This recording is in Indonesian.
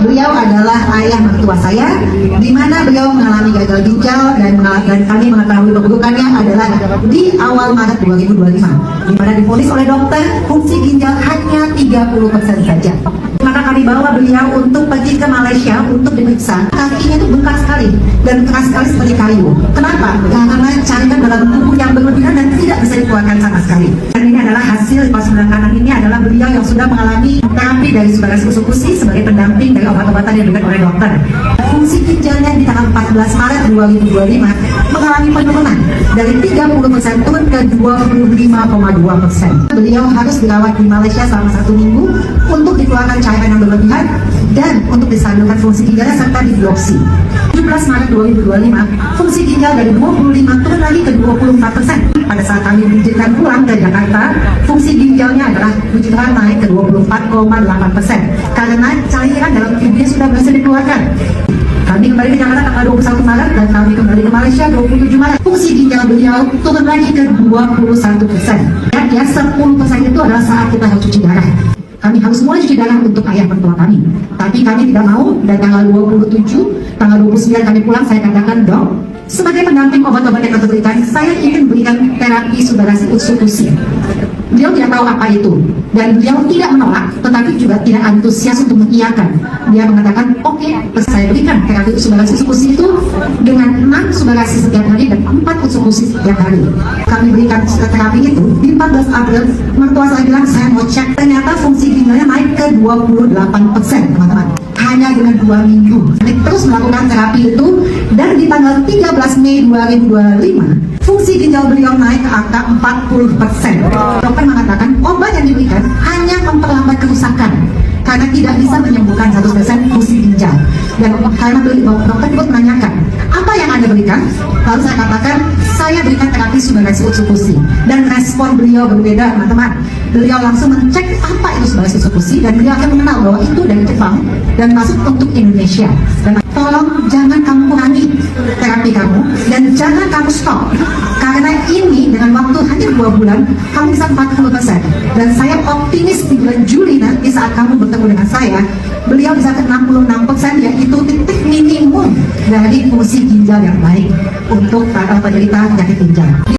Beliau adalah ayah mertua saya, di mana beliau mengalami gagal ginjal dan kami mengetahui keburukannya adalah di awal Maret 2025, di mana divonis oleh dokter fungsi ginjal hanya 30% saja. Maka kami bawa beliau untuk pergi ke Malaysia untuk diperiksa. Kakinya itu bengkak sekali dan keras sekali seperti kayu. Kenapa? Karena cairan dalam tubuh yang berlebihan dan tidak bisa dikeluarkan sama sekali. Dan ini adalah hasil pas sebelah kanan ini adalah beliau yang sudah mengalami terapi dari saudara Sukusi sebagai pendamping dari obat-obatan yang diberikan oleh dokter. Fungsi ginjalnya di tanggal 14 Maret 2025 mengalami penurunan dari 30% turun ke 25,2%. Beliau harus dirawat di Malaysia selama 1 minggu untuk dikeluarkan cairan yang berlebihan dan untuk distabilkan fungsi ginjalnya serta dibiopsi. 17 Maret 2025, fungsi ginjal dari 25 turun lagi ke 24%. Pada saat kami diizinkan pulang ke Jakarta, fungsi ginjalnya adalah puji Tuhan naik ke 24,8% karena cairan dalam tubuhnya sudah berhasil dikeluarkan. Kami kembali ke Jakarta tanggal 21 Maret dan kami kembali ke Malaysia 27 Maret. Fungsi ginjal beliau turun lagi ke 21%. Ya 10% itu adalah saat kita harus cuci darah. Kami harus mulai cuci darah untuk ayah mertua kami. Tapi kami tidak mau, dan tanggal 27, tanggal 29 kami pulang, saya katakan, Dok, sebagai pendamping obat-obat yang kita berikan, saya ingin berikan terapi subarasi usukusi. Beliau tidak tahu apa itu, dan beliau tidak menolak, tetapi juga tidak antusias untuk mengiyakan. Dia mengatakan, oke, saya berikan terapi subarasi usukusi itu dengan 6 subarasi setiap hari dan 4 usukusi setiap hari. Kami berikan terapi itu di 14 April. Mertua saya bilang, saya mau cek, ternyata fungsi ginjalnya naik ke 28%, teman-teman. Hanya dengan 2 minggu. Kami terus melakukan terapi itu, dan di tanggal 13 Mei 2025, fungsi ginjal beliau naik ke angka 40%. Dokter mengatakan obat yang diberikan hanya memperlambat kerusakan karena tidak bisa menyembuhkan 100% fungsi ginjal. Dan karena dokter pun menanyakan, apa yang Anda berikan? Lalu saya katakan, saya berikan terapi subarasi usukusi. Dan respon beliau berbeda, teman-teman. Beliau langsung mencek apa itu subarasi usukusi, dan beliau akan mengenal bahwa itu dari Jepang dan masuk untuk Indonesia. Dan tolong jangan kamu kurangi terapi kamu dan jangan kamu stop, karena ini dengan waktu hanya 2 bulan kamu bisa 40%. Dan saya optimis di bulan Juli nanti saat kamu bertemu dengan saya, beliau bisa ke 66%, yaitu titik minimum dari fungsi ginjal yang baik untuk para penderita penyakit ginjal.